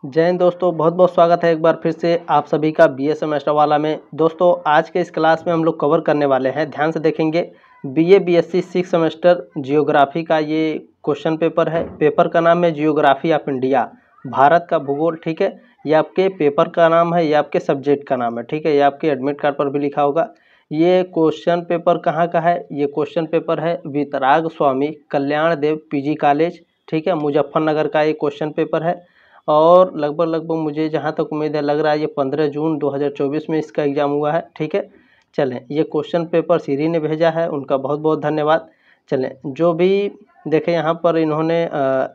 जय हिंद दोस्तों, बहुत बहुत स्वागत है एक बार फिर से आप सभी का बीए सेमेस्टर वाला में। दोस्तों आज के इस क्लास में हम लोग कवर करने वाले हैं, ध्यान से देखेंगे। बीए बीएससी 6 सेमेस्टर जियोग्राफी का ये क्वेश्चन पेपर है। पेपर का नाम है जियोग्राफी ऑफ इंडिया, भारत का भूगोल। ठीक है, ये आपके पेपर का नाम है, ये आपके सब्जेक्ट का नाम है। ठीक है, ये आपके एडमिट कार्ड पर भी लिखा होगा। ये क्वेश्चन पेपर कहाँ का है? ये क्वेश्चन पेपर है वितराग स्वामी कल्याण देव पीजी कॉलेज, ठीक है, मुजफ्फरनगर का ये क्वेश्चन पेपर है। और लगभग मुझे जहाँ तक उम्मीद है लग रहा है ये 15 जून 2024 में इसका एग्ज़ाम हुआ है। ठीक है, चलें, ये क्वेश्चन पेपर सीरी ने भेजा है, उनका बहुत बहुत धन्यवाद। चलें, जो भी देखें यहाँ पर इन्होंने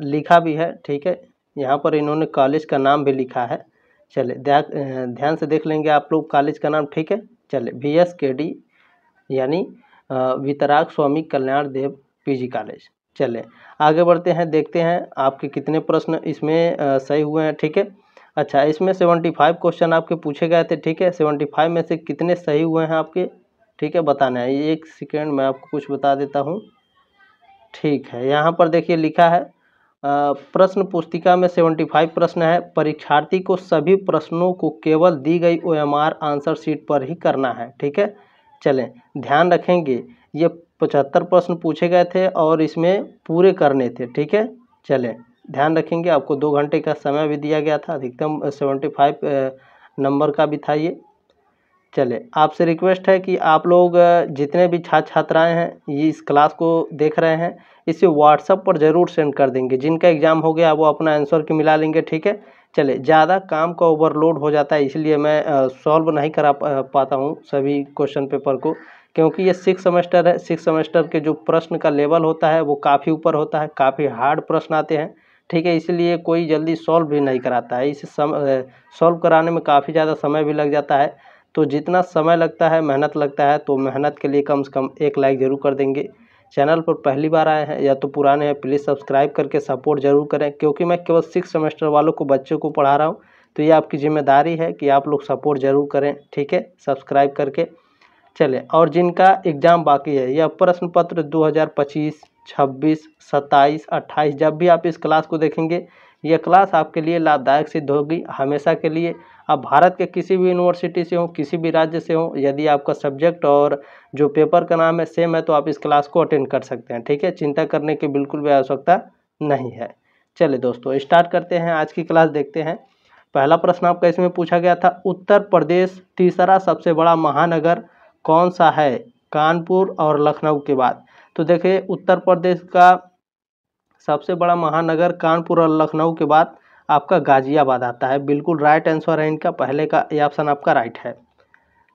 लिखा भी है। ठीक है, यहाँ पर इन्होंने कॉलेज का नाम भी लिखा है। चले ध्यान से देख लेंगे आप लोग कॉलेज का नाम। ठीक है, चले, VSKD यानी वितराग स्वामी कल्याण देव पीजी कॉलेज। चलें आगे बढ़ते हैं, देखते हैं आपके कितने प्रश्न इसमें सही हुए हैं। ठीक है, अच्छा, इसमें 75 क्वेश्चन आपके पूछे गए थे। ठीक है, 75 में से कितने सही हुए हैं आपके? ठीक है, बताना है। एक सेकेंड मैं आपको कुछ बता देता हूँ। ठीक है, यहाँ पर देखिए लिखा है प्रश्न पुस्तिका में 75 प्रश्न है। परीक्षार्थी को सभी प्रश्नों को केवल दी गई OMR आंसर शीट पर ही करना है। ठीक है, चलें, ध्यान रखेंगे ये 75 प्रश्न पूछे गए थे और इसमें पूरे करने थे। ठीक है, चलें, ध्यान रखेंगे। आपको 2 घंटे का समय भी दिया गया था, अधिकतम 75 नंबर का भी था ये। चले, आपसे रिक्वेस्ट है कि आप लोग जितने भी छात्र छात्राएं हैं ये इस क्लास को देख रहे हैं, इसे व्हाट्सएप पर ज़रूर सेंड कर देंगे। जिनका एग्ज़ाम हो गया वो अपना आंसर की मिला लेंगे। ठीक है, चले, ज़्यादा काम का ओवरलोड हो जाता है, इसलिए मैं सॉल्व नहीं करा पाता हूँ सभी क्वेश्चन पेपर को, क्योंकि ये 6 सेमेस्टर है। 6 सेमेस्टर के जो प्रश्न का लेवल होता है वो काफ़ी ऊपर होता है, काफ़ी हार्ड प्रश्न आते हैं। ठीक है, इसलिए कोई जल्दी सॉल्व भी नहीं कराता है। इसे सॉल्व कराने में काफ़ी ज़्यादा समय भी लग जाता है। तो जितना समय लगता है, मेहनत लगता है, तो मेहनत के लिए कम से कम एक लाइक ज़रूर कर देंगे। चैनल पर पहली बार आए हैं या तो पुराने हैं, प्लीज़ सब्सक्राइब करके सपोर्ट ज़रूर करें, क्योंकि मैं केवल 6 सेमेस्टर वालों को, बच्चों को पढ़ा रहा हूँ। तो ये आपकी जिम्मेदारी है कि आप लोग सपोर्ट ज़रूर करें। ठीक है, सब्सक्राइब करके। चलें, और जिनका एग्ज़ाम बाकी है, यह प्रश्न पत्र 2025, 26, 27, 28, जब भी आप इस क्लास को देखेंगे यह क्लास आपके लिए लाभदायक सिद्ध होगी हमेशा के लिए। आप भारत के किसी भी यूनिवर्सिटी से हो, किसी भी राज्य से हो, यदि आपका सब्जेक्ट और जो पेपर का नाम है सेम है तो आप इस क्लास को अटेंड कर सकते हैं। ठीक है, चिंता करने की बिल्कुल भी आवश्यकता नहीं है। चलिए दोस्तों, स्टार्ट करते हैं आज की क्लास, देखते हैं। पहला प्रश्न आपका इसमें पूछा गया था, उत्तर प्रदेश तीसरा सबसे बड़ा महानगर कौन सा है कानपुर और लखनऊ के बाद? तो देखिए, उत्तर प्रदेश का सबसे बड़ा महानगर कानपुर और लखनऊ के बाद आपका गाजियाबाद आता है। बिल्कुल राइट आंसर है इनका, पहले का ये ऑप्शन आपका राइट है।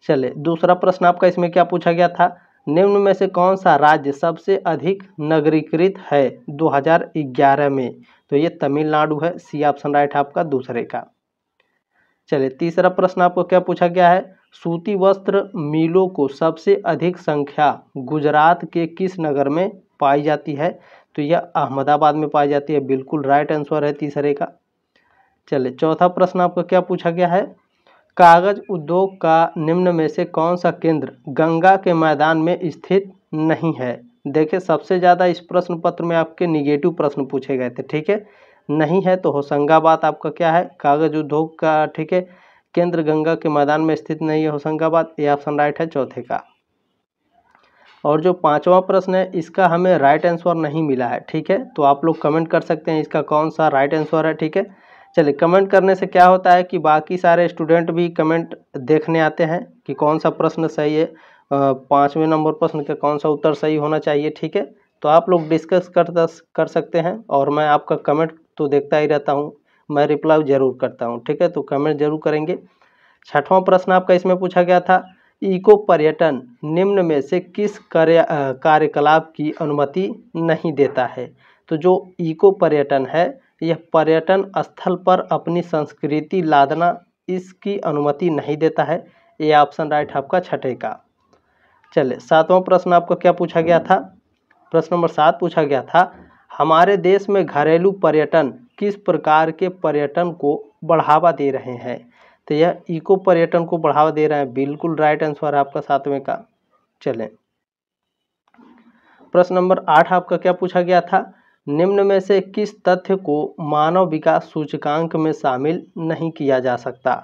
चले, दूसरा प्रश्न आपका इसमें क्या पूछा गया था, निम्न में से कौन सा राज्य सबसे अधिक नगरीकृत है 2011 में? तो ये तमिलनाडु है, सी ऑप्शन राइट है आपका दूसरे का। चलिए, तीसरा प्रश्न आपको क्या पूछा गया है, सूती वस्त्र मिलों को सबसे अधिक संख्या गुजरात के किस नगर में पाई जाती है? तो यह अहमदाबाद में पाई जाती है। बिल्कुल राइट आंसर है तीसरे का। चलिए, चौथा प्रश्न आपको क्या पूछा गया है, कागज उद्योग का निम्न में से कौन सा केंद्र गंगा के मैदान में स्थित नहीं है? देखिए, सबसे ज़्यादा इस प्रश्न पत्र में आपके निगेटिव प्रश्न पूछे गए थे। ठीक है, नहीं है तो होशंगाबाद आपका क्या है, कागज उद्योग का, ठीक है, केंद्र गंगा के मैदान में स्थित नहीं है होशंगाबाद, ये ऑप्शन राइट है चौथे का। और जो पांचवा प्रश्न है इसका हमें राइट आंसर नहीं मिला है। ठीक है, तो आप लोग कमेंट कर सकते हैं इसका कौन सा राइट आंसर है। ठीक है, चलिए, कमेंट करने से क्या होता है कि बाकी सारे स्टूडेंट भी कमेंट देखने आते हैं कि कौन सा प्रश्न सही है, 5वें नंबर प्रश्न का कौन सा उत्तर सही होना चाहिए। ठीक है, तो आप लोग डिस्कस कर सकते हैं और मैं आपका कमेंट तो देखता ही रहता हूँ, मैं रिप्लाई ज़रूर करता हूँ। ठीक है, तो कमेंट जरूर करेंगे। छठवां प्रश्न आपका इसमें पूछा गया था, इको पर्यटन निम्न में से किस कार्यकलाप की अनुमति नहीं देता है? तो जो इको पर्यटन है यह पर्यटन स्थल पर अपनी संस्कृति लादना, इसकी अनुमति नहीं देता है। ये ऑप्शन राइट है आपका छठे का। चले, सातवां प्रश्न आपको क्या पूछा गया था, प्रश्न नंबर 7 पूछा गया था, हमारे देश में घरेलू पर्यटन किस प्रकार के पर्यटन को बढ़ावा दे रहे हैं? तो यह इको पर्यटन को बढ़ावा दे रहे हैं। बिल्कुल राइट आंसर है आपका 7वें का। चलें, प्रश्न नंबर 8 आपका क्या पूछा गया था, निम्न में से किस तथ्य को मानव विकास सूचकांक में शामिल नहीं किया जा सकता?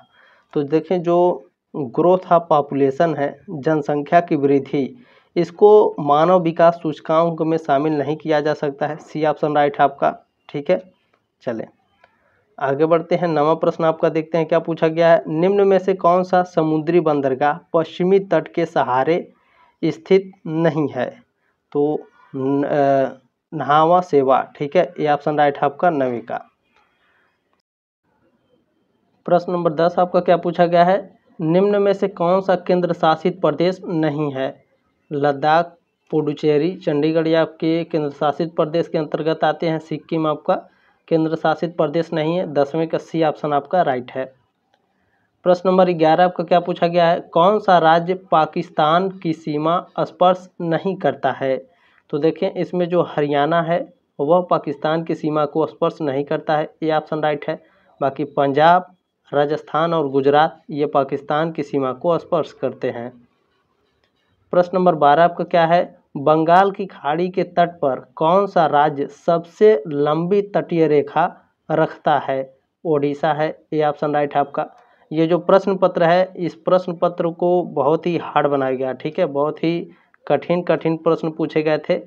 तो देखें, जो ग्रोथ ऑफ पॉपुलेशन है, जनसंख्या की वृद्धि, इसको मानव विकास सूचकांक में शामिल नहीं किया जा सकता है। सी ऑप्शन राइट है आपका। ठीक है, चलें आगे बढ़ते हैं। 9वां प्रश्न आपका देखते हैं क्या पूछा गया है। निम्न में से कौन सा समुद्री बंदरगाह पश्चिमी तट के सहारे स्थित नहीं है? तो न्हावा सेवा। ठीक है, ये ऑप्शन राइट है आपका 9वीं का। प्रश्न नंबर 10 आपका क्या पूछा गया है। निम्न में से कौन सा केंद्र शासित प्रदेश नहीं है? लद्दाख, पुडुचेरी, चंडीगढ़ या आपके केंद्र शासित प्रदेश के अंतर्गत आते हैं। सिक्किम आपका केंद्र शासित प्रदेश नहीं है। 10वें का सी ऑप्शन आपका राइट है। प्रश्न नंबर 11 आपका क्या पूछा गया है। कौन सा राज्य पाकिस्तान की सीमा स्पर्श नहीं करता है? तो देखें, इसमें जो हरियाणा है वह पाकिस्तान की सीमा को स्पर्श नहीं करता है, ये ऑप्शन राइट है। बाकी पंजाब, राजस्थान और गुजरात ये पाकिस्तान की सीमा को स्पर्श करते हैं। प्रश्न नंबर 12 आपका क्या है। बंगाल की खाड़ी के तट पर कौन सा राज्य सबसे लंबी तटीय रेखा रखता है? ओडिशा है, ये ऑप्शन राइट है आपका। ये जो प्रश्न पत्र है, इस प्रश्न पत्र को बहुत ही हार्ड बनाया गया। ठीक है, बहुत ही कठिन कठिन प्रश्न पूछे गए थे।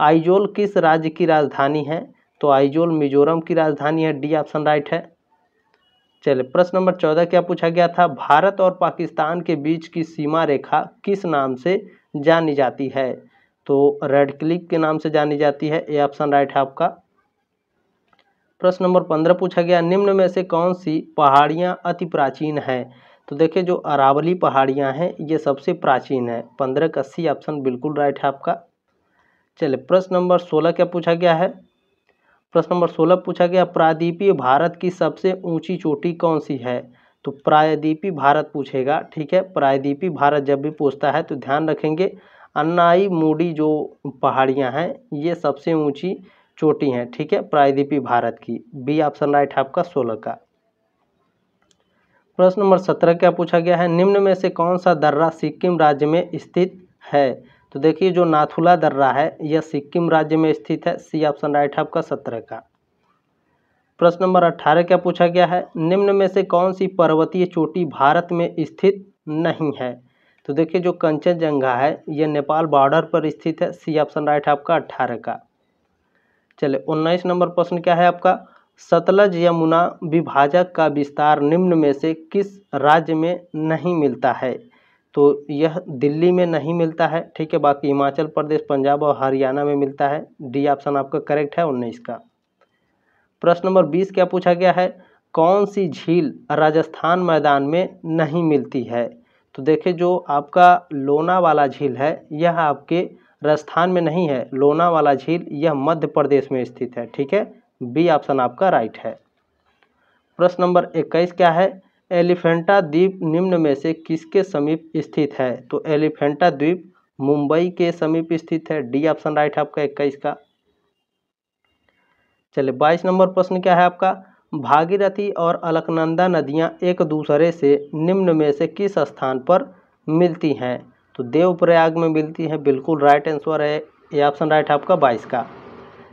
आइजोल किस राज्य की राजधानी है? तो आइजोल मिजोरम की राजधानी है। डी ऑप्शन राइट है। चलिए, प्रश्न नंबर 14 क्या पूछा गया था। भारत और पाकिस्तान के बीच की सीमा रेखा किस नाम से जानी जाती है? तो रेड क्लिफ के नाम से जानी जाती है। ये ऑप्शन राइट है आपका। प्रश्न नंबर 15 पूछा गया। निम्न में से कौन सी पहाड़ियाँ अति प्राचीन है? तो देखिए, जो अरावली पहाड़ियाँ हैं ये सबसे प्राचीन है। 15 का सी ऑप्शन बिल्कुल राइट है आपका। चलिए, प्रश्न नंबर 16 क्या पूछा गया है। प्रश्न नंबर 16 पूछा गया। प्रायद्वीपीय भारत की सबसे ऊंची चोटी कौन सी है? तो प्रायद्वीपीय भारत पूछेगा। ठीक है, प्रायद्वीपीय भारत जब भी पूछता है तो ध्यान रखेंगे अन्नाई मूडी जो पहाड़ियां हैं ये सबसे ऊंची चोटी हैं। ठीक है, प्रायद्वीपीय भारत की। बी ऑप्शन राइट है आपका 16 का। प्रश्न नंबर 17 क्या पूछा गया है। निम्न में से कौन सा दर्रा सिक्किम राज्य में स्थित है? तो देखिए, जो नाथुला दर्रा है यह सिक्किम राज्य में स्थित है। सी ऑप्शन राइट है आपका 17 का। प्रश्न नंबर 18 क्या पूछा गया है। निम्न में से कौन सी पर्वतीय चोटी भारत में स्थित नहीं है? तो देखिए, जो कंचनजंगा है यह नेपाल बॉर्डर पर स्थित है। सी ऑप्शन राइट है आपका 18 का। चलिए, 19 नंबर प्रश्न क्या है आपका। सतलज यमुना विभाजक का विस्तार निम्न में से किस राज्य में नहीं मिलता है? तो यह दिल्ली में नहीं मिलता है। ठीक है, बाकी हिमाचल प्रदेश, पंजाब और हरियाणा में मिलता है। डी ऑप्शन आपका करेक्ट है 19 का। प्रश्न नंबर 20 क्या पूछा गया है। कौन सी झील राजस्थान मैदान में नहीं मिलती है? तो देखिए, जो आपका लोनावाला झील है यह आपके राजस्थान में नहीं है। लोनावाला झील यह मध्य प्रदेश में स्थित है। ठीक है, बी ऑप्शन आपका राइट है। प्रश्न नंबर 21 क्या है। एलिफेंटा द्वीप निम्न में से किसके समीप स्थित है? तो एलिफेंटा द्वीप मुंबई के समीप स्थित है। डी ऑप्शन राइट है आपका 21 का। चलिए, 22 नंबर प्रश्न क्या है आपका। भागीरथी और अलकनंदा नदियां एक दूसरे से निम्न में से किस स्थान पर मिलती हैं? तो देवप्रयाग में मिलती हैं। बिल्कुल राइट आंसर है, ये ऑप्शन राइट है आपका 22 का।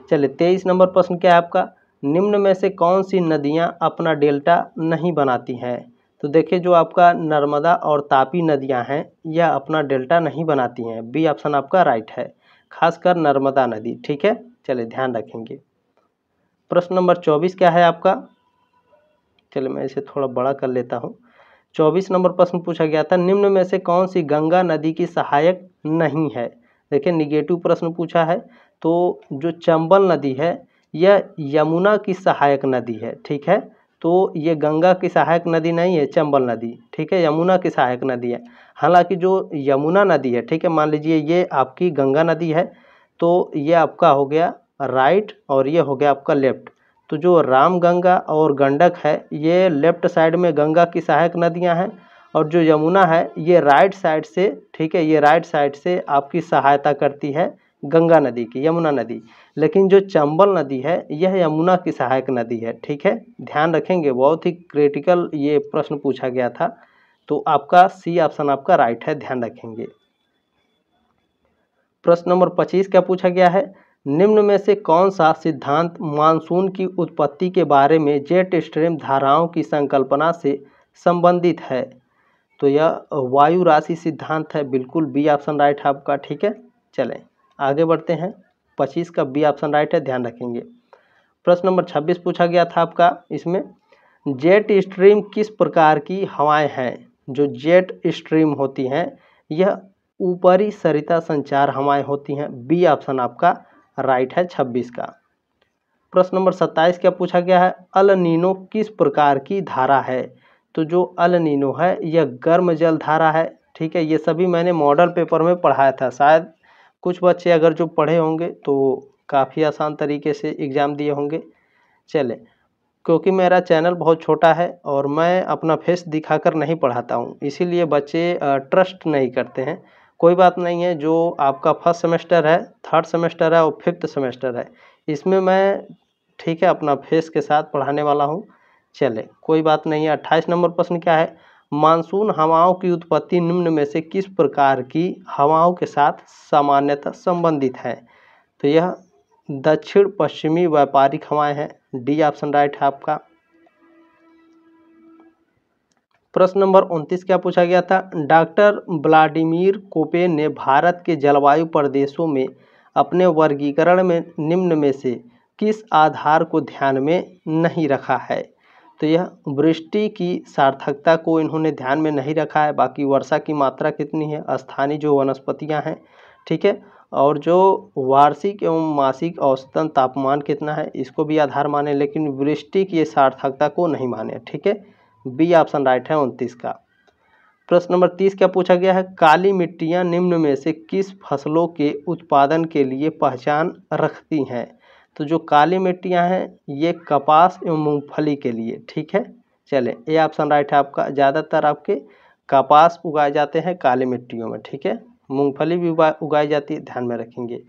चलिए, 23 नंबर प्रश्न क्या है आपका। निम्न में से कौन सी नदियां अपना डेल्टा नहीं बनाती हैं? तो देखिए, जो आपका नर्मदा और तापी नदियां हैं यह अपना डेल्टा नहीं बनाती हैं। बी ऑप्शन आपका राइट है, खासकर नर्मदा नदी। ठीक है, चलिए ध्यान रखेंगे। प्रश्न नंबर 24 क्या है आपका। चलिए, मैं इसे थोड़ा बड़ा कर लेता हूँ। 24 नंबर प्रश्न पूछा गया था। निम्न में से कौन सी गंगा नदी की सहायक नहीं है? देखिए, निगेटिव प्रश्न पूछा है। तो जो चंबल नदी है यह यमुना की सहायक नदी है। ठीक है, तो ये गंगा की सहायक नदी नहीं है चंबल नदी। ठीक है, यमुना की सहायक नदी है। हालांकि जो यमुना नदी है, ठीक है, मान लीजिए ये आपकी गंगा नदी है तो ये आपका हो गया राइट और ये हो गया आपका लेफ्ट। तो जो रामगंगा और गंडक है ये लेफ्ट साइड में गंगा की सहायक नदियां हैं और जो यमुना है ये राइट साइड से, ठीक है, ये राइट साइड से आपकी सहायता करती है गंगा नदी की, यमुना नदी। लेकिन जो चंबल नदी है यह यमुना की सहायक नदी है। ठीक है, ध्यान रखेंगे, बहुत ही क्रिटिकल ये प्रश्न पूछा गया था। तो आपका सी ऑप्शन आपका राइट है, ध्यान रखेंगे। प्रश्न नंबर 25 क्या पूछा गया है। निम्न में से कौन सा सिद्धांत मानसून की उत्पत्ति के बारे में जेट स्ट्रीम धाराओं की संकल्पना से संबंधित है? तो यह वायु राशि सिद्धांत है, बिल्कुल बी ऑप्शन राइट है आपका। ठीक है, चलें आगे बढ़ते हैं। 25 का बी ऑप्शन राइट है, ध्यान रखेंगे। प्रश्न नंबर 26 पूछा गया था आपका, इसमें जेट स्ट्रीम किस प्रकार की हवाएं हैं? जो जेट स्ट्रीम होती हैं यह ऊपरी सरिता संचार हवाएं होती हैं, बी ऑप्शन आपका राइट है 26 का। प्रश्न नंबर 27 क्या पूछा गया है? अल नीनो किस प्रकार की धारा है? तो जो अल नीनो है यह गर्म जल धारा है। ठीक है, ये सभी मैंने मॉडल पेपर में पढ़ाया था, शायद कुछ बच्चे अगर जो पढ़े होंगे तो काफ़ी आसान तरीके से एग्ज़ाम दिए होंगे। चले, क्योंकि मेरा चैनल बहुत छोटा है और मैं अपना फेस दिखाकर नहीं पढ़ाता हूँ, इसीलिए बच्चे ट्रस्ट नहीं करते हैं। कोई बात नहीं है, जो आपका फर्स्ट सेमेस्टर है, थर्ड सेमेस्टर है और फिफ्थ सेमेस्टर है, इसमें मैं ठीक है अपना फेस के साथ पढ़ाने वाला हूँ। चले, कोई बात नहीं है। 28 नंबर प्रश्न क्या है? मानसून हवाओं की उत्पत्ति निम्न में से किस प्रकार की हवाओं के साथ सामान्यतः संबंधित है? तो यह दक्षिण पश्चिमी व्यापारिक हवाएं हैं, डी ऑप्शन राइट है आपका। प्रश्न नंबर 29 क्या पूछा गया था? डॉक्टर व्लादिमीर कोपेन ने भारत के जलवायु प्रदेशों में अपने वर्गीकरण में निम्न में से किस आधार को ध्यान में नहीं रखा है? तो यह वृष्टि की सार्थकता को इन्होंने ध्यान में नहीं रखा है, बाकी वर्षा की मात्रा कितनी है, स्थानीय जो वनस्पतियां हैं, ठीक है, और जो वार्षिक एवं मासिक औसतन तापमान कितना है इसको भी आधार माने, लेकिन वृष्टि की सार्थकता को नहीं माने। ठीक है, बी ऑप्शन राइट है 29 का। प्रश्न नंबर 30 क्या पूछा गया है? काली मिट्टियां निम्न में से किस फसलों के उत्पादन के लिए पहचान रखती हैं? तो जो काली मिट्टियां हैं ये कपास एवं मूंगफली के लिए। ठीक है, चले ए ऑप्शन राइट है आपका। ज़्यादातर आपके कपास उगाए जाते हैं काली मिट्टियों में। ठीक है, मूंगफली भी उगाई जाती है, ध्यान में रखेंगे।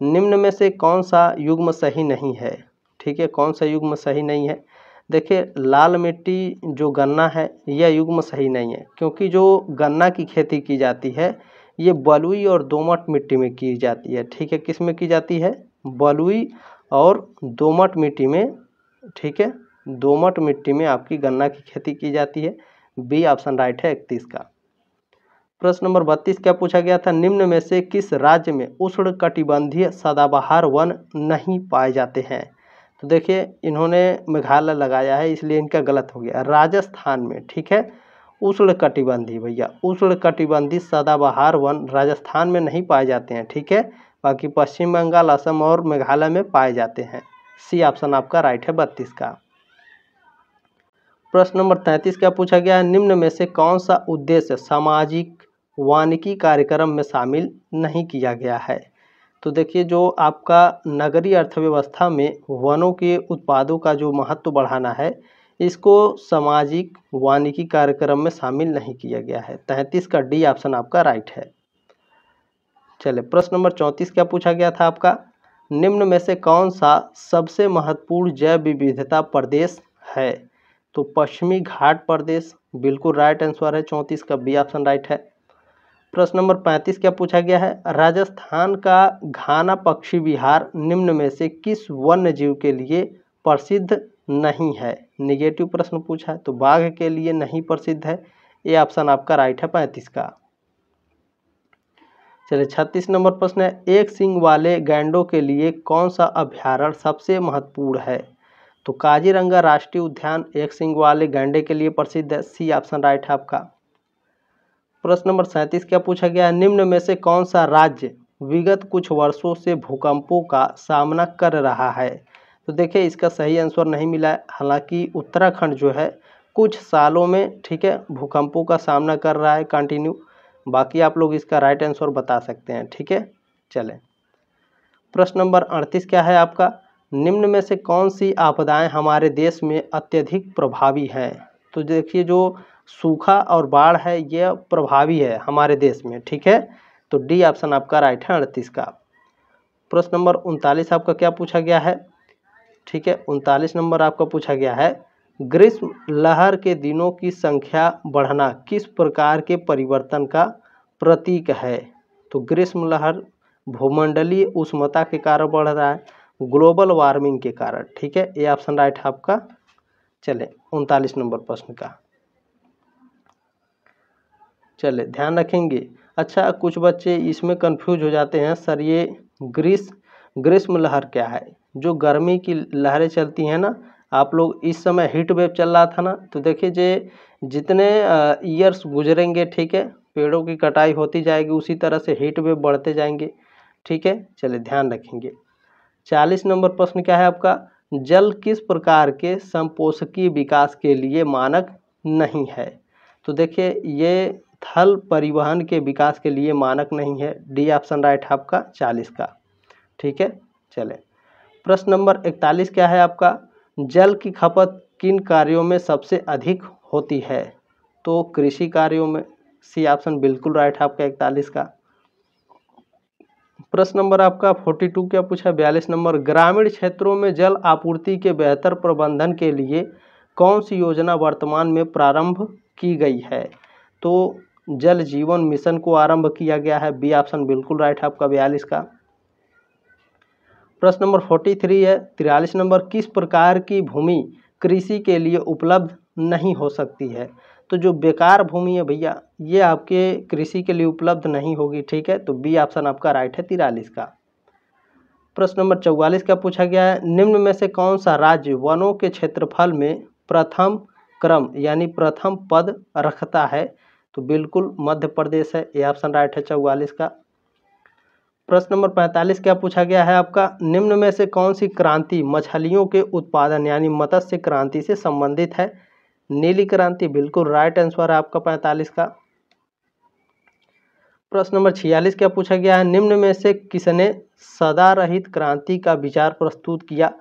निम्न में से कौन सा युग्म सही नहीं है? ठीक है, कौन सा युग्म सही नहीं है? देखिए, लाल मिट्टी जो गन्ना है यह युग्म सही नहीं है, क्योंकि जो गन्ना की खेती की जाती है ये बलुई और दोमट मिट्टी में की जाती है। ठीक है, किस में की जाती है? बलुई और दोमट मिट्टी में। ठीक है, दोमट मिट्टी में आपकी गन्ना की खेती की जाती है, बी ऑप्शन राइट है 31 का। प्रश्न नंबर 32 क्या पूछा गया था? निम्न में से किस राज्य में उष्णकटिबंधीय सदाबहार वन नहीं पाए जाते हैं? तो देखिए, इन्होंने मेघालय लगाया है इसलिए इनका गलत हो गया। राजस्थान में, ठीक है, उष्णकटिबंधीय, भैया उष्णकटिबंधीय सदाबहार वन राजस्थान में नहीं पाए जाते हैं। ठीक है, बाकी पश्चिम बंगाल, असम और मेघालय में पाए जाते हैं। सी ऑप्शन आपका राइट है 32 का। प्रश्न नंबर 33 क्या पूछा गया है? निम्न में से कौन सा उद्देश्य सामाजिक वानिकी कार्यक्रम में शामिल नहीं किया गया है? तो देखिए, जो आपका नगरीय अर्थव्यवस्था में वनों के उत्पादों का जो महत्व बढ़ाना है इसको सामाजिक वानिकी कार्यक्रम में शामिल नहीं किया गया है। 33 का डी ऑप्शन आपका राइट है। चले, प्रश्न नंबर 34 क्या पूछा गया था आपका? निम्न में से कौन सा सबसे महत्वपूर्ण जैव विविधता प्रदेश है? तो पश्चिमी घाट प्रदेश, बिल्कुल राइट आंसर है 34 का, बी ऑप्शन राइट है। प्रश्न नंबर 35 क्या पूछा गया है? राजस्थान का घाना पक्षी विहार निम्न में से किस वन्य जीव के लिए प्रसिद्ध नहीं है? निगेटिव प्रश्न पूछा है, तो बाघ के लिए नहीं प्रसिद्ध है, ये ऑप्शन आपका राइट है 35 का। चलिए, 36 नंबर प्रश्न है, एक सींग वाले गैंडों के लिए कौन सा अभ्यारण्य सबसे महत्वपूर्ण है? तो काजीरंगा राष्ट्रीय उद्यान एक सींग वाले गैंडे के लिए प्रसिद्ध है, सी ऑप्शन राइट है आपका। प्रश्न नंबर 37 क्या पूछा गया है? निम्न में से कौन सा राज्य विगत कुछ वर्षों से भूकंपों का सामना कर रहा है? तो देखिए, इसका सही आंसर नहीं मिला है, हालांकि उत्तराखंड जो है कुछ सालों में, ठीक है, भूकंपों का सामना कर रहा है कंटिन्यू। बाकी आप लोग इसका राइट आंसर बता सकते हैं। ठीक है, चलें। प्रश्न नंबर 38 क्या है आपका? निम्न में से कौन सी आपदाएं हमारे देश में अत्यधिक प्रभावी हैं? तो देखिए, जो सूखा और बाढ़ है यह प्रभावी है हमारे देश में। ठीक है, तो डी ऑप्शन आपका राइट है 38 का। प्रश्न नंबर 39 आपका क्या पूछा गया है? ठीक है, 39 नंबर आपका पूछा गया है, ग्रीष्म लहर के दिनों की संख्या बढ़ना किस प्रकार के परिवर्तन का प्रतीक है? तो ग्रीष्म लहर भूमंडलीय उष्णता के कारण बढ़ रहा है, ग्लोबल वार्मिंग के कारण। ठीक है, ये ऑप्शन राइट है आपका। चले 39 नंबर प्रश्न का, चले ध्यान रखेंगे। अच्छा, कुछ बच्चे इसमें कंफ्यूज हो जाते हैं, सर ये ग्रीष्म लहर क्या है? जो गर्मी की लहरें चलती हैं ना, आप लोग इस समय हीट वेव चल रहा था ना, तो देखिए जितने ईयर्स गुजरेंगे, ठीक है, पेड़ों की कटाई होती जाएगी, उसी तरह से हीट वेव बढ़ते जाएंगे। ठीक है, चलिए ध्यान रखेंगे। 40 नंबर प्रश्न क्या है आपका? जल किस प्रकार के संपोषकीय विकास के लिए मानक नहीं है? तो देखिए ये थल परिवहन के विकास के लिए मानक नहीं है। डी ऑप्शन राइट है आपका 40 का। ठीक है, चले प्रश्न नंबर 41 क्या है आपका? जल की खपत किन कार्यों में सबसे अधिक होती है? तो कृषि कार्यों में। सी ऑप्शन बिल्कुल राइट है आपका 41 का। प्रश्न नंबर आपका 42 क्या पूछा? 42 नंबर, ग्रामीण क्षेत्रों में जल आपूर्ति के बेहतर प्रबंधन के लिए कौन सी योजना वर्तमान में प्रारंभ की गई है? तो जल जीवन मिशन को आरंभ किया गया है। बी ऑप्शन बिल्कुल राइट है आपका 42 का। प्रश्न नंबर 43 है 43 नंबर, किस प्रकार की भूमि कृषि के लिए उपलब्ध नहीं हो सकती है? तो जो बेकार भूमि है भैया, ये आपके कृषि के लिए उपलब्ध नहीं होगी। ठीक है, तो बी ऑप्शन आपका राइट है 43 का। प्रश्न नंबर 44 का पूछा गया है, निम्न में से कौन सा राज्य वनों के क्षेत्रफल में प्रथम क्रम यानी प्रथम पद रखता है? तो बिल्कुल मध्य प्रदेश है। ये ऑप्शन राइट है 44 का। प्रश्न नंबर 45 क्या पूछा गया है आपका? निम्न में से कौन सी क्रांति मछलियों के उत्पादन यानी मत्स्य क्रांति से संबंधित है? नीली क्रांति। बिल्कुल राइट आंसर है आपका 45 का। प्रश्न नंबर 46 क्या पूछा गया है? निम्न में से किसने सदा रहित क्रांति का विचार प्रस्तुत किया?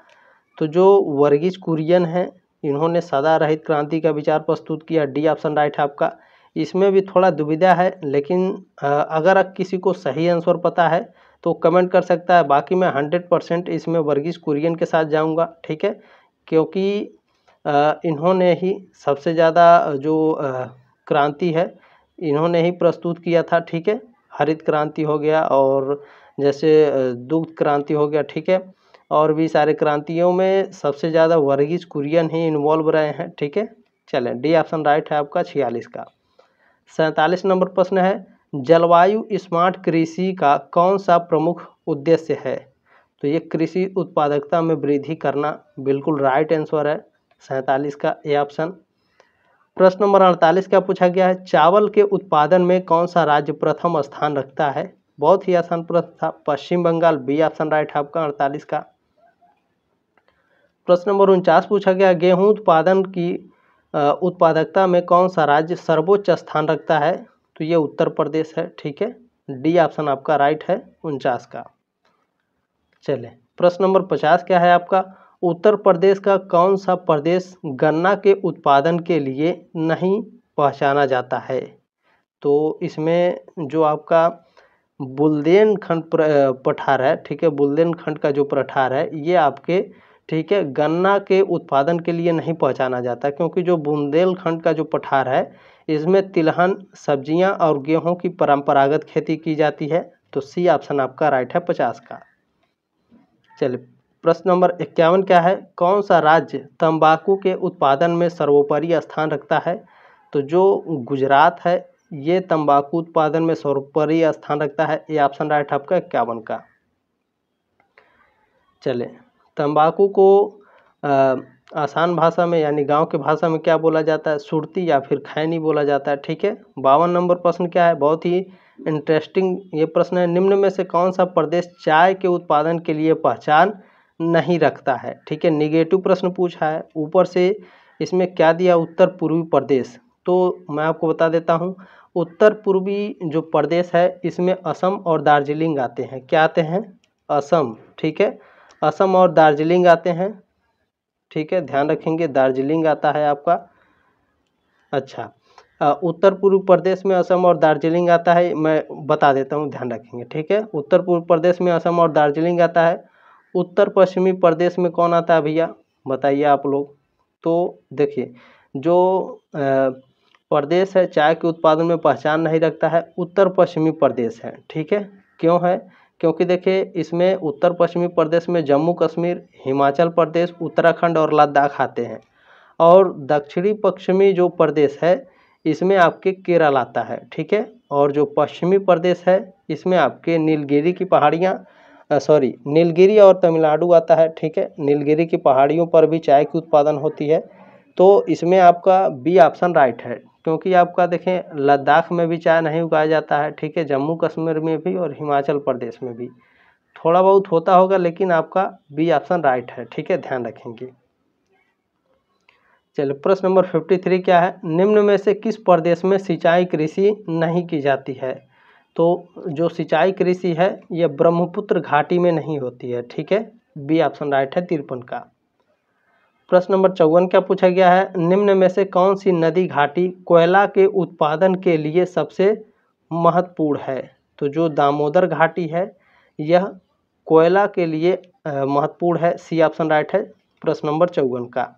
तो जो वर्गीज कुरियन है, इन्होंने सदा रहित क्रांति का विचार प्रस्तुत किया। डी ऑप्शन राइट है आपका। इसमें भी थोड़ा दुविधा है, लेकिन अगर किसी को सही आंसर पता है तो कमेंट कर सकता है। बाकी मैं 100% इसमें वर्गीज कुरियन के साथ जाऊंगा। ठीक है, क्योंकि इन्होंने ही सबसे ज़्यादा जो क्रांति है, इन्होंने ही प्रस्तुत किया था। ठीक है, हरित क्रांति हो गया और जैसे दुग्ध क्रांति हो गया। ठीक है, और भी सारे क्रांतियों में सबसे ज़्यादा वर्गीज कुरियन ही इन्वॉल्व रहे हैं। ठीक है, चलें डी ऑप्शन राइट है आपका 46 का। 47 नंबर प्रश्न है, जलवायु स्मार्ट कृषि का कौन सा प्रमुख उद्देश्य है? तो ये कृषि उत्पादकता में वृद्धि करना। बिल्कुल राइट आंसर है 47 का ए ऑप्शन। प्रश्न नंबर 48 क्या पूछा गया है? चावल के उत्पादन में कौन सा राज्य प्रथम स्थान रखता है? बहुत ही आसान प्रश्न था, पश्चिम बंगाल। बी ऑप्शन राइट है आपका 48 का। प्रश्न नंबर 49 पूछा गया, गेहूं उत्पादन की उत्पादकता में कौन सा राज्य सर्वोच्च स्थान रखता है? तो ये उत्तर प्रदेश है। ठीक है, डी ऑप्शन आपका राइट है 49 का। चले प्रश्न नंबर 50 क्या है आपका? उत्तर प्रदेश का कौन सा प्रदेश गन्ना के उत्पादन के लिए नहीं पहचाना जाता है? तो इसमें जो आपका बुंदेलखंड पठार है, ठीक है, बुंदेलखंड का जो पठार है, ये आपके, ठीक है, गन्ना के उत्पादन के लिए नहीं पहचाना जाता, क्योंकि जो बुंदेलखंड का जो पठार है, इसमें तिलहन, सब्जियां और गेहूं की परंपरागत खेती की जाती है। तो सी ऑप्शन आपका राइट है 50 का। चलिए प्रश्न नंबर 51 क्या है? कौन सा राज्य तंबाकू के उत्पादन में सर्वोपरि स्थान रखता है? तो जो गुजरात है, ये तंबाकू उत्पादन में सर्वोपरि स्थान रखता है। ये ऑप्शन राइट आपका 51 का। चले तंबाकू को आसान भाषा में यानी गांव की भाषा में क्या बोला जाता है? सुरती या फिर खैनी बोला जाता है। ठीक है, 52 नंबर प्रश्न क्या है? बहुत ही इंटरेस्टिंग ये प्रश्न है, निम्न में से कौन सा प्रदेश चाय के उत्पादन के लिए पहचान नहीं रखता है? ठीक है, निगेटिव प्रश्न पूछा है। ऊपर से इसमें क्या दिया? उत्तर पूर्वी प्रदेश। तो मैं आपको बता देता हूँ, उत्तर पूर्वी जो प्रदेश है, इसमें असम और दार्जिलिंग आते हैं। क्या आते हैं? असम। ठीक है, असम और दार्जिलिंग आते हैं। ठीक है, ध्यान रखेंगे, दार्जिलिंग आता है आपका। अच्छा, उत्तर पूर्व प्रदेश में असम और दार्जिलिंग आता है, मैं बता देता हूँ, ध्यान रखेंगे। ठीक है, उत्तर पूर्व प्रदेश में असम और दार्जिलिंग आता है। उत्तर पश्चिमी प्रदेश में कौन आता है भैया, बताइए आप लोग। तो देखिए, जो प्रदेश है चाय के उत्पादन में पहचान नहीं रखता है, उत्तर पश्चिमी प्रदेश है। ठीक है, क्यों है? क्योंकि देखिए इसमें उत्तर पश्चिमी प्रदेश में जम्मू कश्मीर, हिमाचल प्रदेश, उत्तराखंड और लद्दाख आते हैं, और दक्षिणी पश्चिमी जो प्रदेश है इसमें आपके केरल आता है, ठीक है। और जो पश्चिमी प्रदेश है इसमें आपके नीलगिरी की पहाड़ियाँ नीलगिरी और तमिलनाडु आता है, ठीक है। नीलगिरी की पहाड़ियों पर भी चाय की उत्पादन होती है। तो इसमें आपका बी ऑप्शन राइट है, क्योंकि आपका देखें लद्दाख में भी चाय नहीं उगाया जाता है, ठीक है। जम्मू कश्मीर में भी और हिमाचल प्रदेश में भी थोड़ा बहुत होता होगा, लेकिन आपका बी ऑप्शन राइट है, ठीक है, ध्यान रखेंगे। चलिए प्रश्न नंबर 53 क्या है, निम्न में से किस प्रदेश में सिंचाई कृषि नहीं की जाती है। तो जो सिंचाई कृषि है यह ब्रह्मपुत्र घाटी में नहीं होती है, ठीक है, बी ऑप्शन राइट है 53 का। प्रश्न नंबर 54 क्या पूछा गया है, निम्न में से कौन सी नदी घाटी कोयला के उत्पादन के लिए सबसे महत्वपूर्ण है। तो जो दामोदर घाटी है यह कोयला के लिए महत्वपूर्ण है, सी ऑप्शन राइट है प्रश्न नंबर 54 का।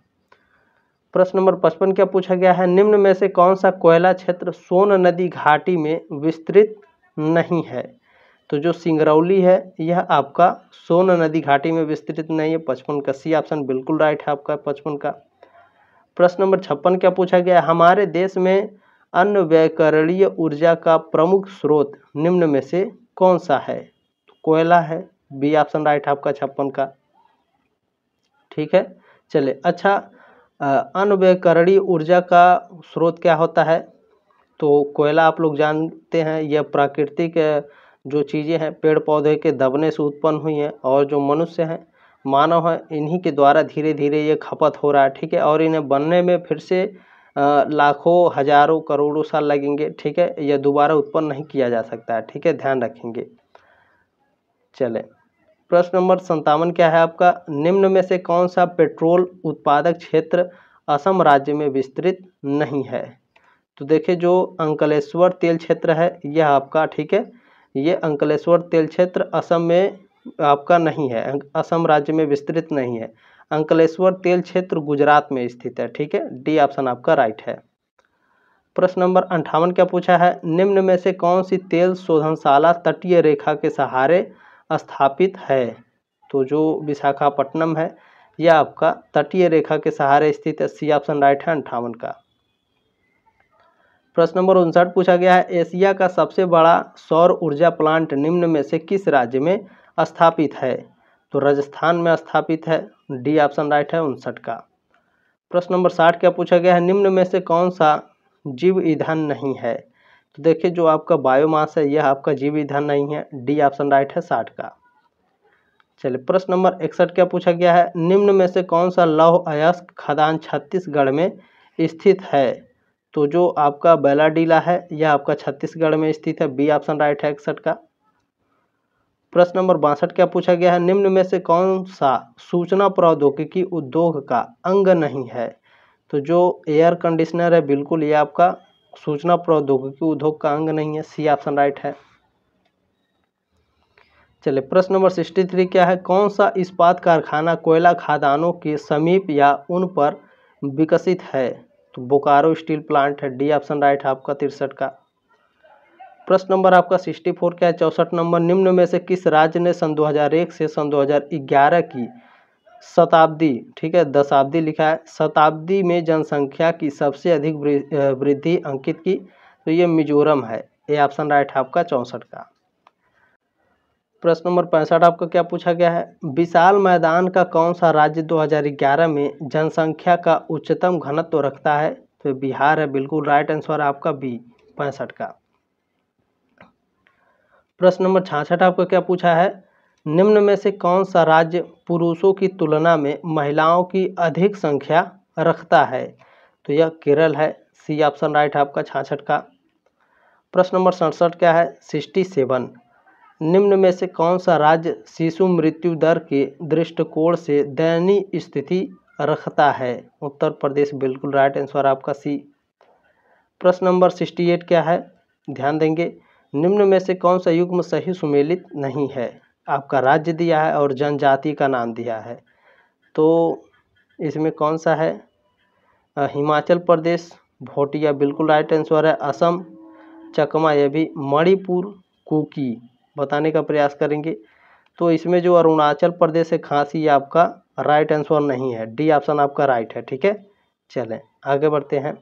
प्रश्न नंबर 55 क्या पूछा गया है, निम्न में से कौन सा कोयला क्षेत्र सोन नदी घाटी में विस्तृत नहीं है। तो जो सिंगरौली है यह आपका सोन नदी घाटी में विस्तृत नहीं है, 55 का सी ऑप्शन बिल्कुल राइट है आपका 55 का। प्रश्न नंबर 56 क्या पूछा गया है, हमारे देश में अनवैकरणीय ऊर्जा का प्रमुख स्रोत निम्न में से कौन सा है। कोयला है, बी ऑप्शन राइट है आपका 56 का, ठीक है। चलिए अच्छा, अनवैकरणीय ऊर्जा का स्रोत क्या होता है। तो कोयला आप लोग जानते हैं यह प्राकृतिक जो चीज़ें हैं पेड़ पौधे के दबने से उत्पन्न हुई हैं, और जो मनुष्य हैं मानव हैं इन्हीं के द्वारा धीरे धीरे ये खपत हो रहा है, ठीक है। और इन्हें बनने में फिर से लाखों हजारों करोड़ों साल लगेंगे, ठीक है। यह दोबारा उत्पन्न नहीं किया जा सकता है, ठीक है, ध्यान रखेंगे। चले प्रश्न नंबर 57 क्या है आपका, निम्न में से कौन सा पेट्रोल उत्पादक क्षेत्र असम राज्य में विस्तृत नहीं है। तो देखिए जो अंकलेश्वर तेल क्षेत्र है यह आपका, ठीक है, ये अंकलेश्वर तेल क्षेत्र असम में आपका नहीं है, असम राज्य में विस्तृत नहीं है। अंकलेश्वर तेल क्षेत्र गुजरात में स्थित है, ठीक है, डी ऑप्शन आपका राइट है। प्रश्न नंबर 58 क्या पूछा है, निम्न में से कौन सी तेल शोधनशाला तटीय रेखा के सहारे स्थापित है। तो जो विशाखापट्टनम है यह आपका तटीय रेखा के सहारे स्थित है, सी ऑप्शन राइट है 58 का। प्रश्न नंबर 59 पूछा गया है, एशिया का सबसे बड़ा सौर ऊर्जा प्लांट निम्न में से किस राज्य में स्थापित है। तो राजस्थान में स्थापित है, डी ऑप्शन राइट है 59 का। प्रश्न नंबर 60 क्या पूछा गया है, निम्न में से कौन सा जीव ईंधन नहीं है। तो देखिए जो आपका बायोमास है यह आपका जीव ईंधन नहीं है, डी ऑप्शन राइट है 60 का। चलिए प्रश्न नंबर 61 क्या पूछा गया है, निम्न में से कौन सा लौह अयस्क खदान छत्तीसगढ़ में स्थित है। तो जो आपका बेलाडीला है यह आपका छत्तीसगढ़ में स्थित है, बी ऑप्शन राइट है 61 का। प्रश्न नंबर 62 क्या पूछा गया है, निम्न में से कौन सा सूचना प्रौद्योगिकी उद्योग का अंग नहीं है। तो जो एयर कंडीशनर है बिल्कुल ये आपका सूचना प्रौद्योगिकी उद्योग का अंग नहीं है, सी ऑप्शन राइट है। चलिए प्रश्न नंबर 63 क्या है, कौन सा इस्पात कारखाना कोयला खदानों के समीप या उन पर विकसित है। तो बोकारो स्टील प्लांट है, डी ऑप्शन राइट है आपका 63 का। प्रश्न नंबर आपका 64 क्या है, 64 नंबर, निम्न में से किस राज्य ने सन 2001 से सन 2011 की शताब्दी, ठीक है, दशाब्दी लिखा है, शताब्दी में जनसंख्या की सबसे अधिक वृद्धि अंकित की। तो ये मिजोरम है, ए ऑप्शन राइट है आपका 64 का। प्रश्न नंबर 65 आपका क्या पूछा गया है, विशाल मैदान का कौन सा राज्य 2011 में जनसंख्या का उच्चतम घनत्व रखता है। तो बिहार है, बिल्कुल राइट आंसर आपका बी 65 का। प्रश्न नंबर 66 आपका क्या पूछा है, निम्न में से कौन सा राज्य पुरुषों की तुलना में महिलाओं की अधिक संख्या रखता है। तो यह केरल है, सी ऑप्शन राइट है आपका 66 का। प्रश्न नंबर 67 क्या है, 67, निम्न में से कौन सा राज्य शिशु मृत्यु दर के दृष्टिकोण से दयनीय स्थिति रखता है। उत्तर प्रदेश, बिल्कुल राइट आंसर आपका सी। प्रश्न नंबर 68 क्या है, ध्यान देंगे, निम्न में से कौन सा युग्म सही सुमेलित नहीं है। आपका राज्य दिया है और जनजाति का नाम दिया है, तो इसमें कौन सा है, हिमाचल प्रदेश, भोटिया बिल्कुल राइट आंसर है, असम, चकमा, यह भी, मणिपुर, कुकी बताने का प्रयास करेंगे। तो इसमें जो अरुणाचल प्रदेश है खासी, ये आपका राइट आंसर नहीं है, डी ऑप्शन आपका राइट है। ठीक है, चलें आगे बढ़ते हैं।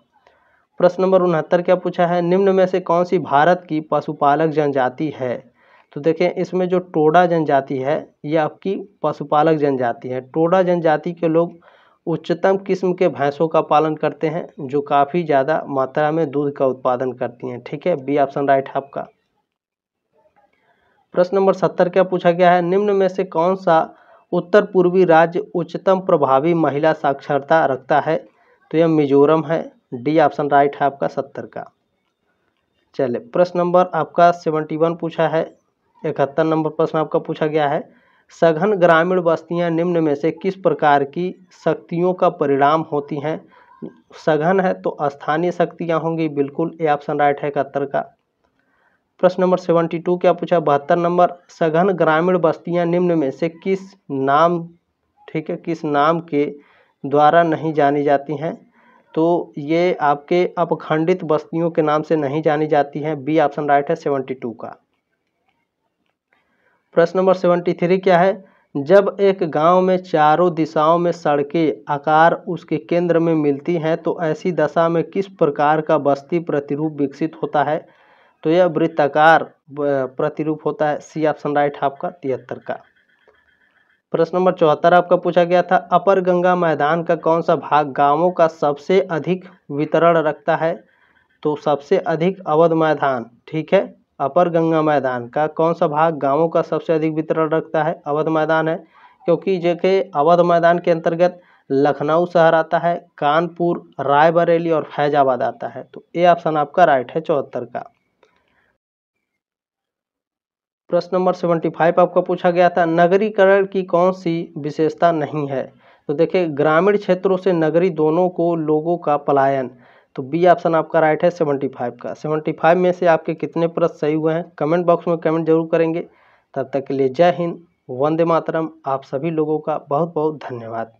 प्रश्न नंबर 69 क्या पूछा है, निम्न में से कौन सी भारत की पशुपालक जनजाति है। तो देखें इसमें जो टोडा जनजाति है ये आपकी पशुपालक जनजाति है। टोडा जनजाति के लोग उच्चतम किस्म के भैंसों का पालन करते हैं जो काफ़ी ज़्यादा मात्रा में दूध का उत्पादन करती हैं। ठीक है, बी ऑप्शन राइट है आपका। प्रश्न नंबर 70 क्या पूछा गया है, निम्न में से कौन सा उत्तर पूर्वी राज्य उच्चतम प्रभावी महिला साक्षरता रखता है। तो यह मिजोरम है, डी ऑप्शन राइट है आपका 70 का। चले प्रश्न नंबर आपका 71 पूछा है। 71 नंबर प्रश्न आपका पूछा गया है, सघन ग्रामीण बस्तियां निम्न में से किस प्रकार की शक्तियों का परिणाम होती हैं। सघन है तो स्थानीय शक्तियां होंगी, बिल्कुल ए ऑप्शन राइट है 71 का। प्रश्न नंबर 72 क्या पूछा, 72 नंबर, सघन ग्रामीण बस्तियां निम्न में से किस नाम, ठीक है, किस नाम के द्वारा नहीं जानी जाती हैं। तो ये आपके अपखंडित बस्तियों के नाम से नहीं जानी जाती हैं, बी ऑप्शन राइट है 72 का। प्रश्न नंबर 73 क्या है, जब एक गांव में चारों दिशाओं में सड़कें आकार उसके केंद्र में मिलती हैं तो ऐसी दशा में किस प्रकार का बस्ती प्रतिरूप विकसित होता है। तो यह वृत्ताकार प्रतिरूप होता है, सी ऑप्शन राइट है आपका 73 का। प्रश्न नंबर 74 आपका पूछा गया था, अपर गंगा मैदान का कौन सा भाग गांवों का सबसे अधिक वितरण रखता है। तो सबसे अधिक अवध मैदान, ठीक है, अपर गंगा मैदान का कौन सा भाग गांवों का सबसे अधिक वितरण रखता है, अवध मैदान है। क्योंकि जैसे अवध मैदान के अंतर्गत लखनऊ शहर आता है, कानपुर, रायबरेली और फैजाबाद आता है। तो ए ऑप्शन आपका राइट है 74 का। प्रश्न नंबर 75 आपका पूछा गया था, नगरीकरण की कौन सी विशेषता नहीं है। तो देखिए ग्रामीण क्षेत्रों से नगरी दोनों को लोगों का पलायन, तो बी ऑप्शन आपका राइट है 75 का। 75 में से आपके कितने प्रश्न सही हुए हैं कमेंट बॉक्स में कमेंट जरूर करेंगे। तब तक के लिए जय हिंद, वंदे मातरम। आप सभी लोगों का बहुत बहुत धन्यवाद।